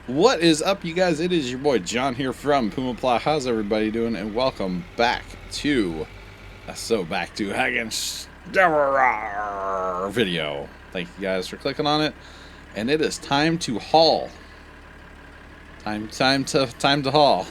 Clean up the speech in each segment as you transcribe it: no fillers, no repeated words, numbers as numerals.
What is up, you guys? It is your boy John here from PumaPlow. How's everybody doing? And welcome back to Hagenstedt video. Thank you guys for clicking on it. And it is time to haul. Time to haul.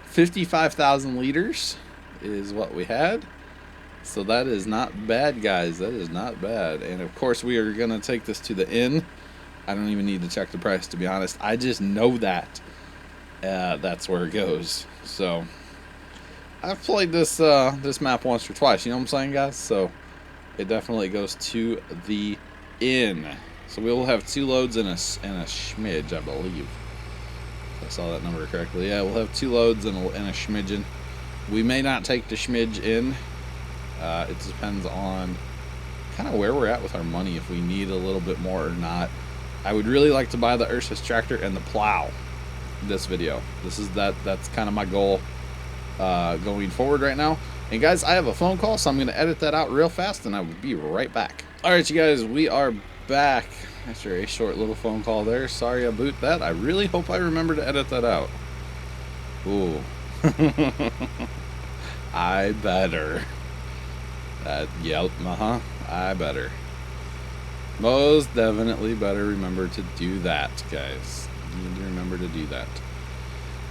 55,000 liters is what we had. So that is not bad, guys. That is not bad. And of course, we are gonna take this to the inn. I don't even need to check the price, to be honest. I just know that that's where it goes. So I've played this this map once or twice. You know what I'm saying, guys? So it definitely goes to the inn. So we will have 2 loads and a smidge, I believe. If I saw that number correctly. Yeah, we'll have 2 loads and a smidgen. We may not take the smidge in. It depends on kind of where we're at with our money, if we need a little bit more or not. I would really like to buy the Ursus tractor and the plow this video. That's kind of my goal going forward right now. And guys, I have a phone call, so I'm going to edit that out real fast, and I will be right back. All right, you guys, we are back after a short little phone call there. Sorry about that. I really hope I remember to edit that out. Ooh. I better. Yep, I better. Most definitely better remember to do that, guys. You need to remember to do that.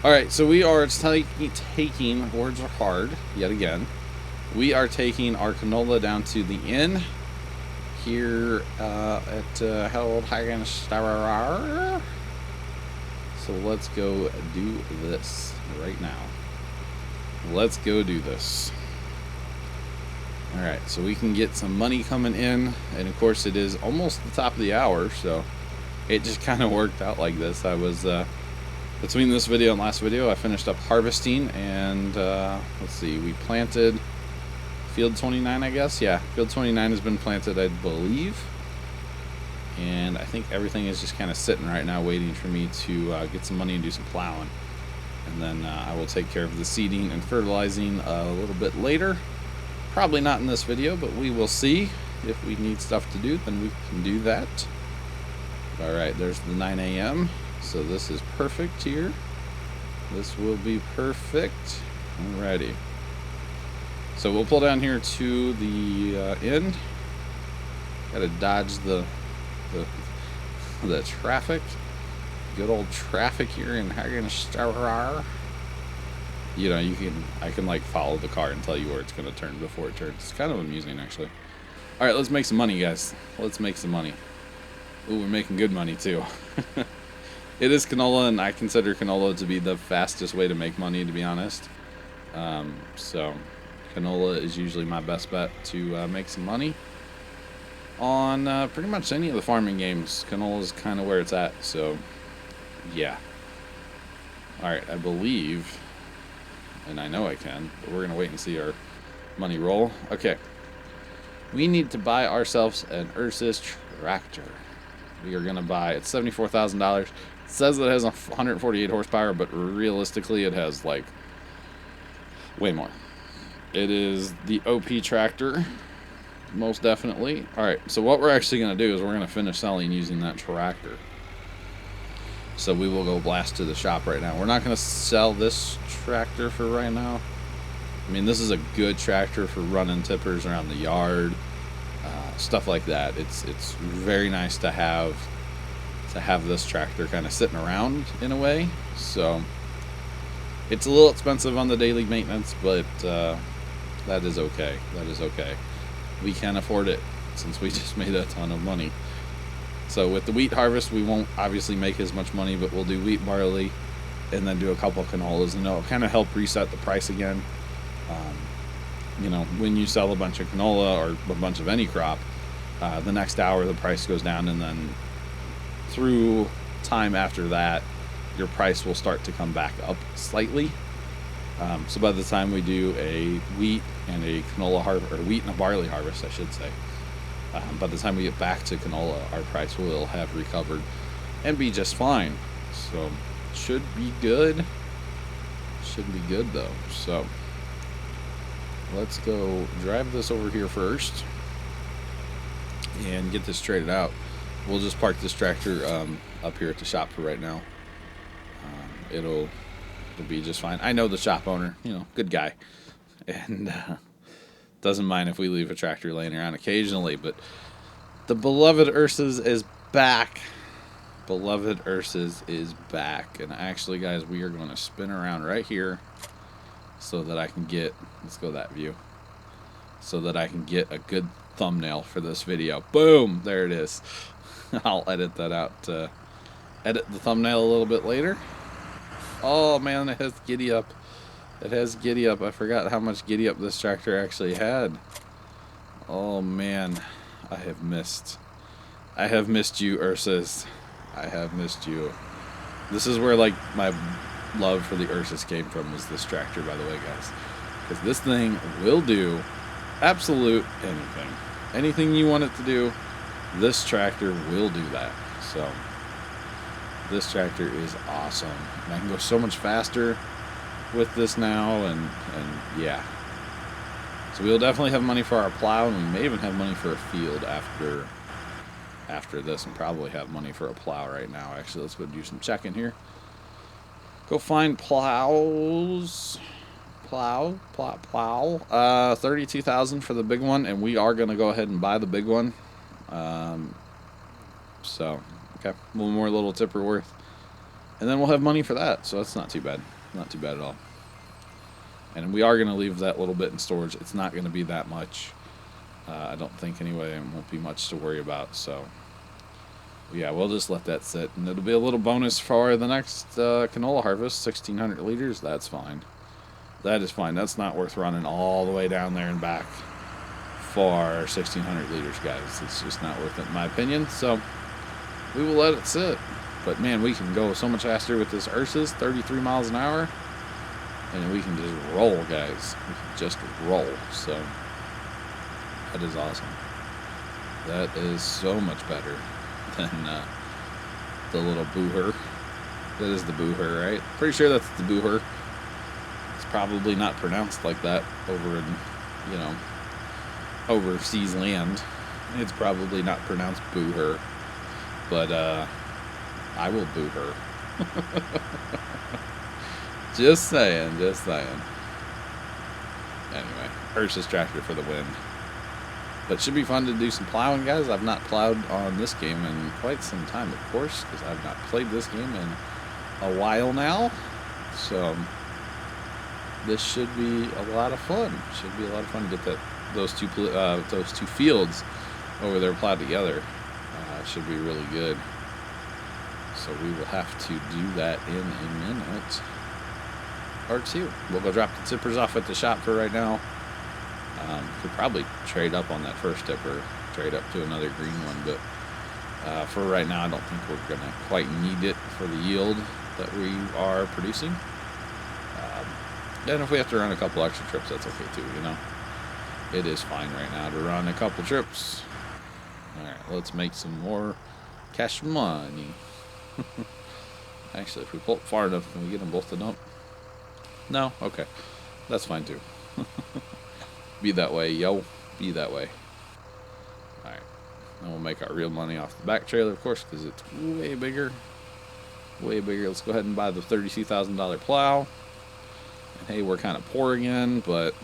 Alright, so we are taking, words are hard, yet again. We are taking our canola down to the inn here at Hagenstedt. So let's go do this right now. Let's go do this. Alright, so we can get some money coming in, and of course it is almost the top of the hour, so it just kind of worked out like this. I was, between this video and last video, I finished up harvesting, and, let's see, we planted field 29, I guess? Yeah, field 29 has been planted, I believe, and I think everything is just kind of sitting right now waiting for me to get some money and do some plowing, and then I will take care of the seeding and fertilizing a little bit later. Probably not in this video, but we will see. If we need stuff to do, then we can do that. Alright, there's the 9 a.m. So this is perfect here. This will be perfect. Alrighty. So we'll pull down here to the inn. Gotta dodge the traffic. Good old traffic here in Hagenstedt. You know, I can like follow the car and tell you where it's going to turn before it turns. It's kind of amusing, actually. All right, let's make some money, guys. Let's make some money. Ooh, we're making good money too. It is canola, and I consider canola to be the fastest way to make money, to be honest. So canola is usually my best bet to make some money on pretty much any of the farming games. Canola is kind of where it's at. So yeah. All right, I believe. And I know I can, but we're going to wait and see our money roll. Okay. We need to buy ourselves an Ursus tractor. We are going to buy, it's $74,000. It says that it has 148 horsepower, but realistically it has like way more. It is the OP tractor, most definitely. Alright, so what we're actually going to do is we're going to finish selling using that tractor. So we will go blast to the shop right now. We're not going to sell this tractor for right now. I mean, this is a good tractor for running tippers around the yard, stuff like that. It's very nice to have this tractor kind of sitting around in a way. So it's a little expensive on the daily maintenance, but that is okay. That is okay. We can afford it since we just made a ton of money. So with the wheat harvest, we won't obviously make as much money, but we'll do wheat, barley, and then do a couple of canolas, and it'll kind of help reset the price again. You know, when you sell a bunch of canola or a bunch of any crop, the next hour the price goes down, and then through time after that, your price will start to come back up slightly. So by the time we do a wheat and a canola harvest, or wheat and a barley harvest, I should say, by the time we get back to canola, our price will have recovered and be just fine. So should be good. Should be good though. So let's go drive this over here first and get this traded out. we'll just park this tractor up here at the shop for right now. It'll be just fine. I know the shop owner, you know, good guy, and doesn't mind if we leave a tractor laying around occasionally. But the beloved Ursus is back. Beloved Ursus is back, and actually, guys, we are going to spin around right here so that I can get. Let's go that view. So that I can get a good thumbnail for this video. Boom! There it is. I'll edit that out. Edit the thumbnail a little bit later. Oh man, it has giddy up. It has giddy up. I forgot how much giddy up this tractor actually had. Oh man, I have missed. I have missed you, Ursus. I have missed you. This is where like my love for the Ursus came from, was this tractor, by the way, guys. Because this thing will do absolute anything. Anything you want it to do, this tractor will do that. So this tractor is awesome. And I can go so much faster with this now, and yeah. So we'll definitely have money for our plow, and we may even have money for a field after this, and probably have money for a plow right now. Actually, let's go do some checking here. Go find plows. Plow. 32,000 for the big one, and we are going to go ahead and buy the big one. So, okay, one more little tipper worth, and then we'll have money for that. So that's not too bad. Not too bad at all. And we are going to leave that little bit in storage. It's not going to be that much. I don't think anyway, and won't be much to worry about. So, yeah, we'll just let that sit. And it'll be a little bonus for the next canola harvest, 1,600 liters. That's fine. That is fine. That's not worth running all the way down there and back for 1,600 liters, guys. It's just not worth it, in my opinion. So, we will let it sit. But, man, we can go so much faster with this Ursus, 33 miles an hour. And we can just roll, guys. We can just roll. So, that is awesome. That is so much better than the little booher. That is the booher, right? Pretty sure that's the booher. It's probably not pronounced like that over in, you know, overseas land. It's probably not pronounced booher. But, I will boo her. Just saying, just saying. Anyway, Ursus tractor for the win. But should be fun to do some plowing, guys. I've not plowed on this game in quite some time, of course, because I've not played this game in a while now. So this should be a lot of fun. Should be a lot of fun to get those two fields over there plowed together. Should be really good. So we will have to do that in a minute or two. We'll go drop the tippers off at the shop for right now. Could probably trade up on that first tipper, trade up to another green one, but for right now, I don't think we're going to quite need it for the yield that we are producing. And if we have to run a couple extra trips, that's okay too, you know. It is fine right now to run a couple trips. Alright, let's make some more cash money. Actually, if we pull it far enough, can we get them both to dump? No? Okay. That's fine too. Be that way, yo. Be that way. Alright. Then we'll make our real money off the back trailer, of course, because it's way bigger. Way bigger. Let's go ahead and buy the $32,000 plow. And hey, we're kind of poor again, but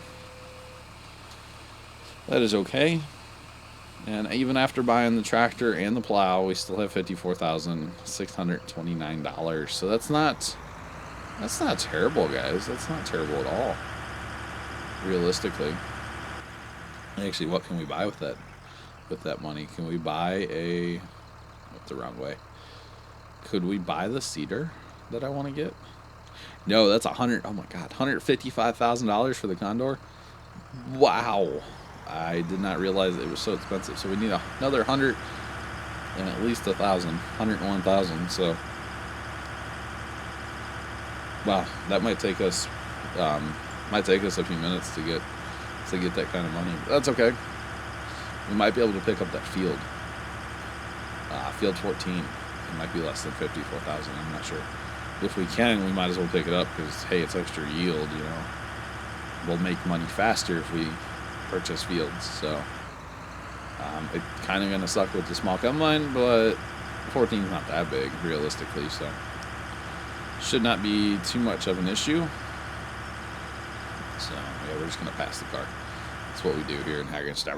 that is okay. And even after buying the tractor and the plow, we still have $54,629. So that's not terrible, guys. That's not terrible at all. Realistically. Actually, what can we buy with that money? Can we buy a... Went the wrong way. Could we buy the cedar that I want to get? No, that's oh my god, $155,000 for the Condor? Wow. I did not realize it was so expensive. So we need another 100 and at least 1,000, 101,000. So, wow, that might take us a few minutes to get that kind of money. But that's okay. We might be able to pick up that field. Field 14. It might be less than 54,000. I'm not sure. If we can, we might as well pick it up because hey, it's extra yield. You know, we'll make money faster if we purchase fields. So It's kind of going to suck with the small combine, but 14 is not that big, realistically, so should not be too much of an issue. So, yeah, we're just going to pass the car. That's what we do here in Hagenstedt.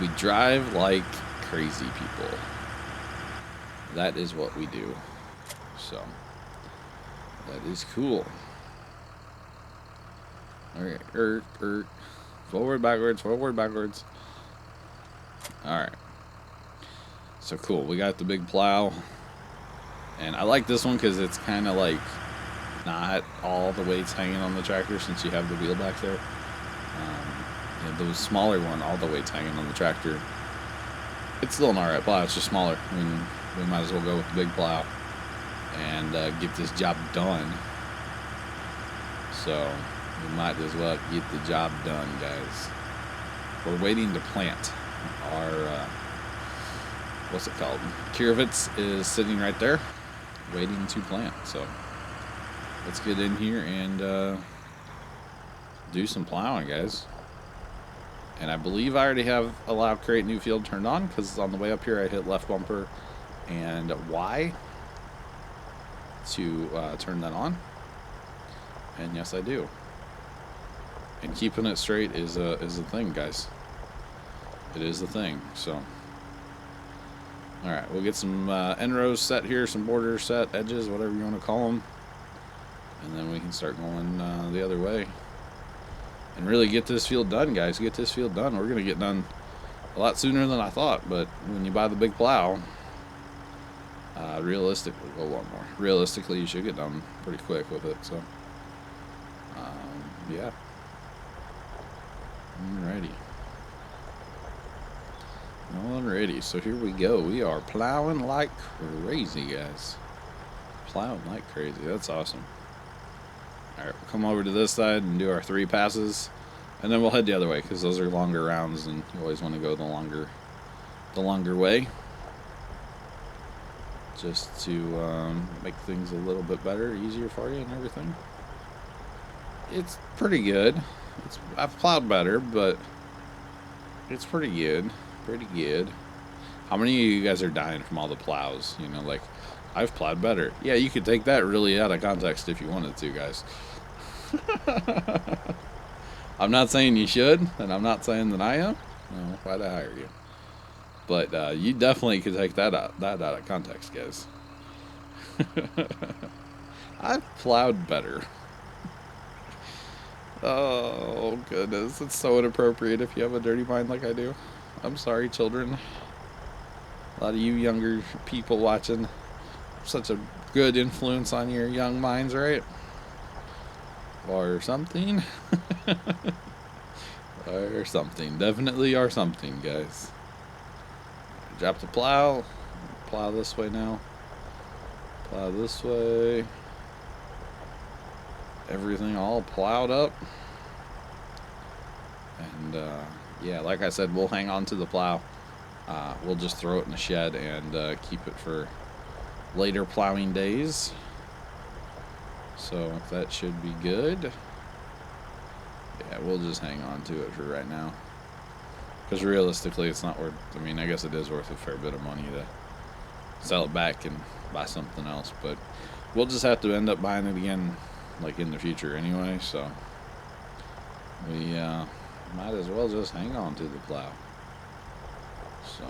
We drive like crazy people. That is what we do. So, that is cool. Alright, forward, backwards, forward, backwards. Alright. So cool, we got the big plow. And I like this one because it's kind of like not all the weight's hanging on the tractor since you have the wheel back there. The smaller one, all the weight's hanging on the tractor. It's still an alright plow, it's just smaller. I mean, we might as well go with the big plow and get this job done. So, we might as well get the job done, guys. We're waiting to plant our, what's it called? Kirvitz is sitting right there, waiting to plant. So, let's get in here and do some plowing, guys. And I believe I already have allow create new field turned on because on the way up here I hit left bumper and Y to turn that on. And yes, I do. And keeping it straight is a thing, guys. It is a thing. So, all right, we'll get some end rows set here, some borders set, edges, whatever you want to call them, and then we can start going the other way. And really get this field done, guys. Get this field done. We're going to get done a lot sooner than I thought. But when you buy the big plow, realistically, well, one more. Realistically, you should get done pretty quick with it. So, yeah. Alrighty. Alrighty. So here we go. We are plowing like crazy, guys. Plowing like crazy. That's awesome. Alright, we'll come over to this side and do our 3 passes, and then we'll head the other way because those are longer rounds, and you always want to go the longer way, just to make things a little bit better, easier for you, and everything. It's pretty good. I've plowed better, but it's pretty good. Pretty good. How many of you guys are dying from all the plows? You know, like, I've plowed better. Yeah, you could take that really out of context if you wanted to, guys. I'm not saying you should, and I'm not saying that I am. No, why'd I hire you? But you definitely could take that out of context, guys. I've plowed better. Oh, goodness. It's so inappropriate if you have a dirty mind like I do. I'm sorry, children. A lot of you younger people watching. Such a good influence on your young minds, right? Or something. Or something. Definitely or something, guys. Drop the plow. Plow this way now. Plow this way. Everything all plowed up. And, yeah, like I said, we'll hang on to the plow. We'll just throw it in the shed and keep it for later plowing days. So that should be good. Yeah, we'll just hang on to it for right now. Because realistically, it's not worth, I mean, I guess it is worth a fair bit of money to sell it back and buy something else. But we'll just have to end up buying it again, like in the future anyway. So we might as well just hang on to the plow. So,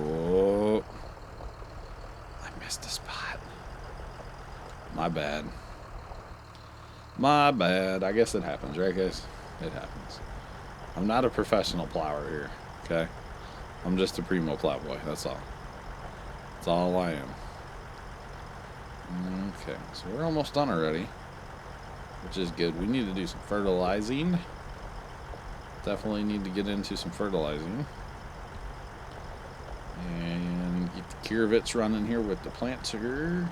oh, I missed a spot. My bad. My bad. I guess it happens, right, guys? It happens. I'm not a professional plower here, okay? I'm just a primo plow boy, that's all. That's all I am. Okay, so we're almost done already, which is good. We need to do some fertilizing. Definitely need to get into some fertilizing. And get the Kirvitz running here with the planter.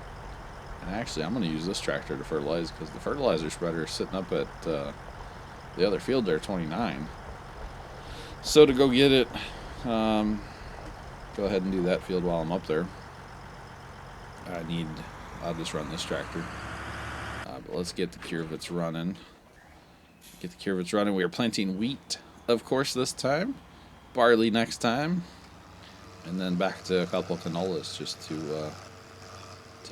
And actually, I'm going to use this tractor to fertilize because the fertilizer spreader is sitting up at the other field there, 29. So to go get it, go ahead and do that field while I'm up there. I'll just run this tractor. But let's get the Kirvitz running. Get the Kirvitz running. We are planting wheat, of course, this time. barley next time, and then back to a couple of canolas just to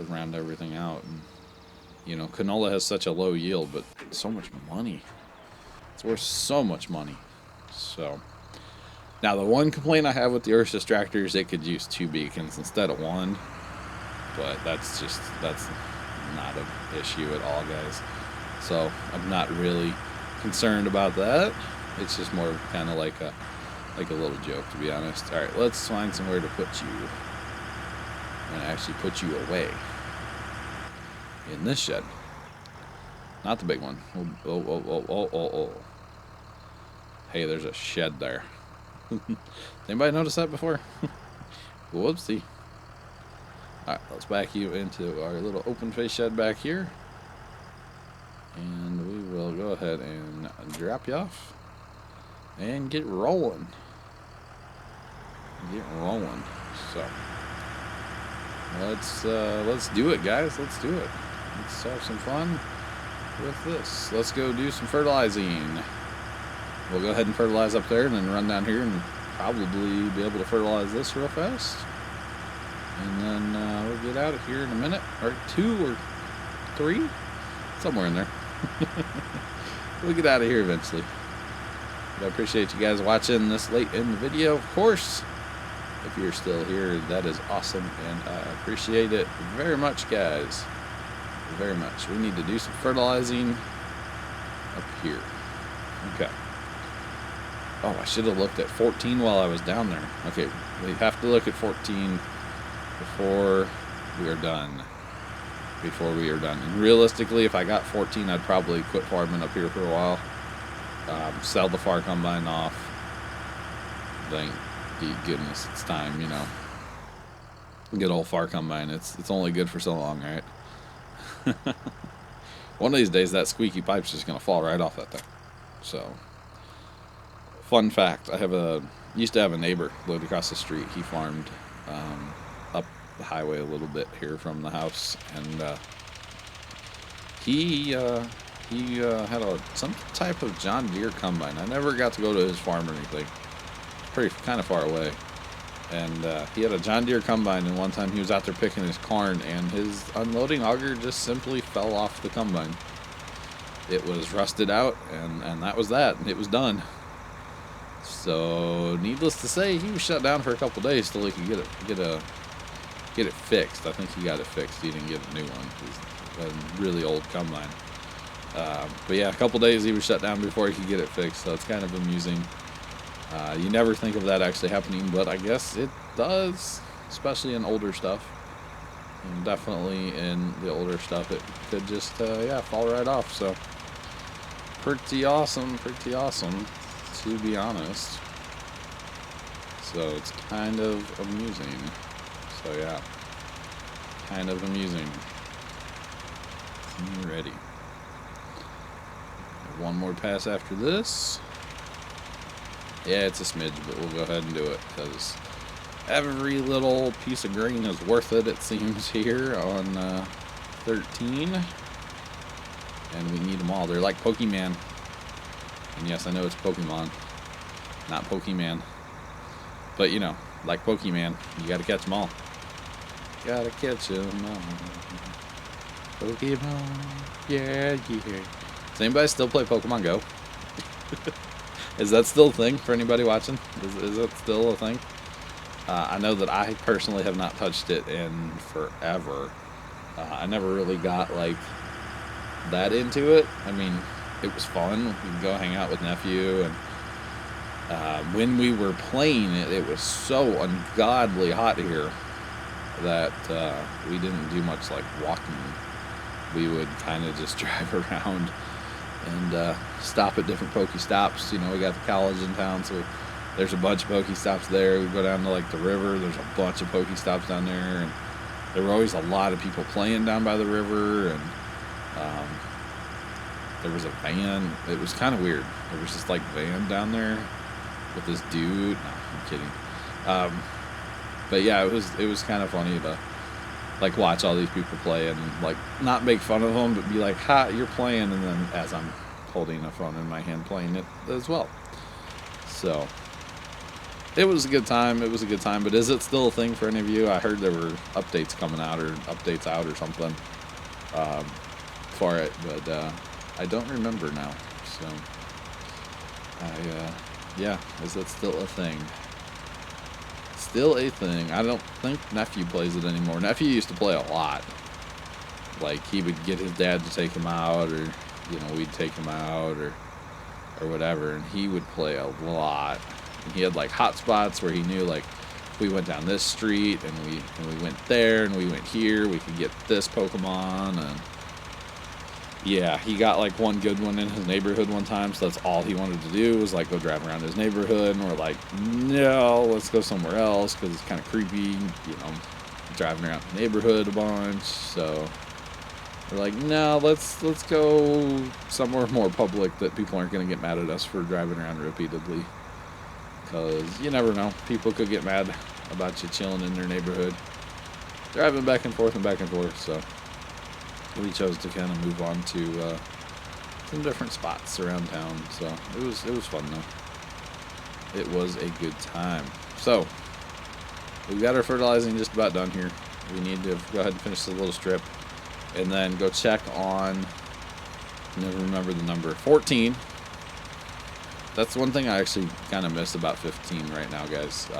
round everything out. And you know, canola has such a low yield, but so much money. It's worth so much money. So now the one complaint I have with the Ursus tractor is it could use 2 beacons instead of 1, but that's not an issue at all, guys. So I'm not really concerned about that. It's just more kind of like a little joke, to be honest. All right, let's find somewhere to put you. I'm gonna actually put you away in this shed, not the big one. Oh. Hey, there's a shed there. Anybody notice that before? Whoopsie. Alright, let's back you into our little open face shed back here. And we will go ahead and drop you off. And get rolling. So let's do it, guys. Let's do it. Let's have some fun with this. Let's go do some fertilizing. We'll go ahead and fertilize up there and then run down here and probably be able to fertilize this real fast. And then we'll get out of here in a minute, or 2 or 3, somewhere in there. We'll get out of here eventually. But I appreciate you guys watching this late in the video, of course. If you're still here, that is awesome, and I appreciate it very much, guys. Very much. We need to do some fertilizing up here. Okay. Oh, I should have looked at 14 while I was down there. Okay, we have to look at 14 before we are done. And realistically, if I got 14, I'd probably quit farming up here for a while. Sell the far combine off. Thank goodness it's time, you know. Good old far combine. It's only good for so long, right? One of these days, that squeaky pipe's just gonna fall right off that thing. So, fun fact: used to have a neighbor lived across the street. He farmed up the highway a little bit here from the house, and he had some type of John Deere combine. I never got to go to his farm or anything. Pretty kind of far away. And he had a John Deere combine, and one time he was out there picking his corn, and his unloading auger just simply fell off the combine. It was rusted out, and that was that. It was done. So, needless to say, he was shut down for a couple days till he could get it fixed. I think he got it fixed. He didn't get a new one. It was a really old combine. But yeah, a couple days he was shut down before he could get it fixed. So it's kind of amusing. You never think of that actually happening, but I guess it does, especially in older stuff. And definitely in the older stuff, it could just, fall right off. So, pretty awesome, to be honest. So, it's kind of amusing. So, yeah, kind of amusing. Ready. One more pass after this. Yeah, it's a smidge, but we'll go ahead and do it, because every little piece of green is worth it, it seems, here on 13. And we need them all. They're like Pokemon. And yes, I know it's Pokemon, not Pokemon. But, you know, like Pokemon, you gotta catch them all. Gotta catch them all. Pokemon, yeah. Does anybody still play Pokemon Go? Is that still a thing for anybody watching? Is it still a thing? I know that I personally have not touched it in forever. I never really got, like, that into it. I mean, it was fun. We could go hang out with nephew, and when we were playing it, it was so ungodly hot here that we didn't do much, like, walking. We would kind of just drive around and stop at different Pokestops. You know, we got the college in town, so there's a bunch of Pokestops there. We go down to, like, the river. There's a bunch of Pokestops down there, and there were always a lot of people playing down by the river, and there was a van. It was kind of weird. There was this, like, van down there with this dude. No, I'm kidding. But yeah, it was kind of funny to, like, watch all these people play and, like, not make fun of them, but be like, ha, you're playing, and then as I'm holding a phone in my hand playing it as well. So, it was a good time. It was a good time. But is it still a thing for any of you? I heard there were updates coming out or updates out or something for it, but I don't remember now. So, yeah, is that still a thing? Still a thing. I don't think Nephew plays it anymore. Nephew used to play a lot. Like, he would get his dad to take him out, or, you know, we'd take him out, or whatever, and he would play a lot. And he had, like, hot spots where he knew, like, we went down this street, and we went there, and we went here, we could get this Pokemon, and yeah, he got, like, one good one in his neighborhood one time, so that's all he wanted to do was, like, go drive around his neighborhood, and we're like, no, let's go somewhere else, because it's kind of creepy, you know, driving around the neighborhood a bunch, so we're like, no, let's go somewhere more public that people aren't going to get mad at us for driving around repeatedly, because you never know, people could get mad about you chilling in their neighborhood, driving back and forth, so we chose to kind of move on to some different spots around town. So it was fun though. It was a good time. So we've got our fertilizing just about done here. We need to go ahead and finish this little strip, and then go check on. Never remember the number. 14. That's one thing I actually kind of miss about 15 right now, guys.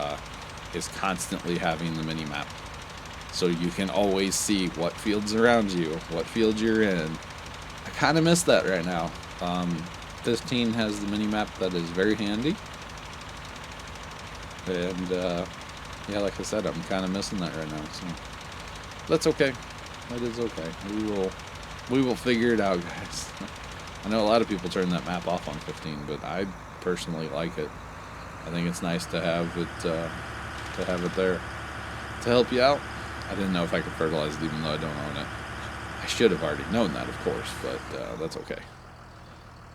Is constantly having the mini map. So you can always see what fields around you, what field you're in. I kind of miss that right now. 15 has the mini-map that is very handy. And, yeah, like I said, I'm kind of missing that right now. So that's okay. That is okay. We will figure it out, guys. I know a lot of people turn that map off on 15, but I personally like it. I think it's nice to have it there to help you out. I didn't know if I could fertilize it even though I don't own it. I should have already known that, of course, but that's okay.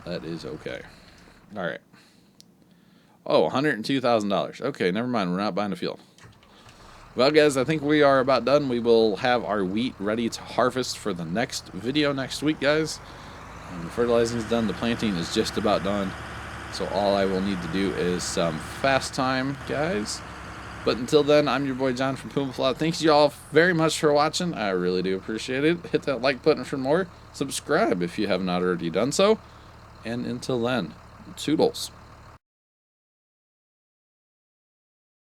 That is okay. All right. Oh, $102,000. Okay, never mind. We're not buying a field. Well, guys, I think we are about done. We will have our wheat ready to harvest for the next video next week, guys. The fertilizing is done. The planting is just about done. So all I will need to do is some fast time, guys. But until then, I'm your boy John from PumaPlow. Thanks you all very much for watching. I really do appreciate it. Hit that like button for more. Subscribe if you have not already done so. And until then, toodles.